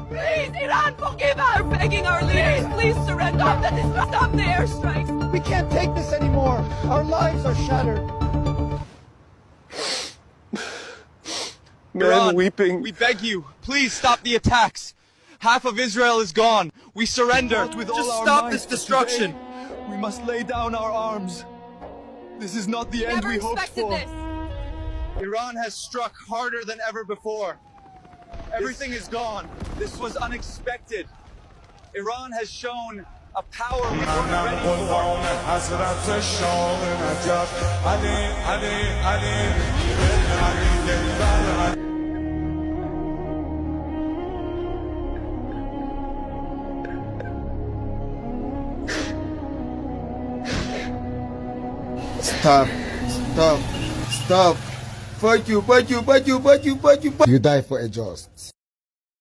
Please, Iran, forgive us! We're begging our leaders, please surrender. Stop the airstrikes! We can't take this anymore. Our lives are shattered. Iran, weeping. We beg you, please stop the attacks. Half of Israel is gone. We surrender. Just stop this destruction. Today, we must lay down our arms. This is not the end we hoped for. This. Iran has struck harder than ever before. Everything is gone. This was unexpected. Iran has shown a power we weren't ready for. Stop. Fight you. You die for a just.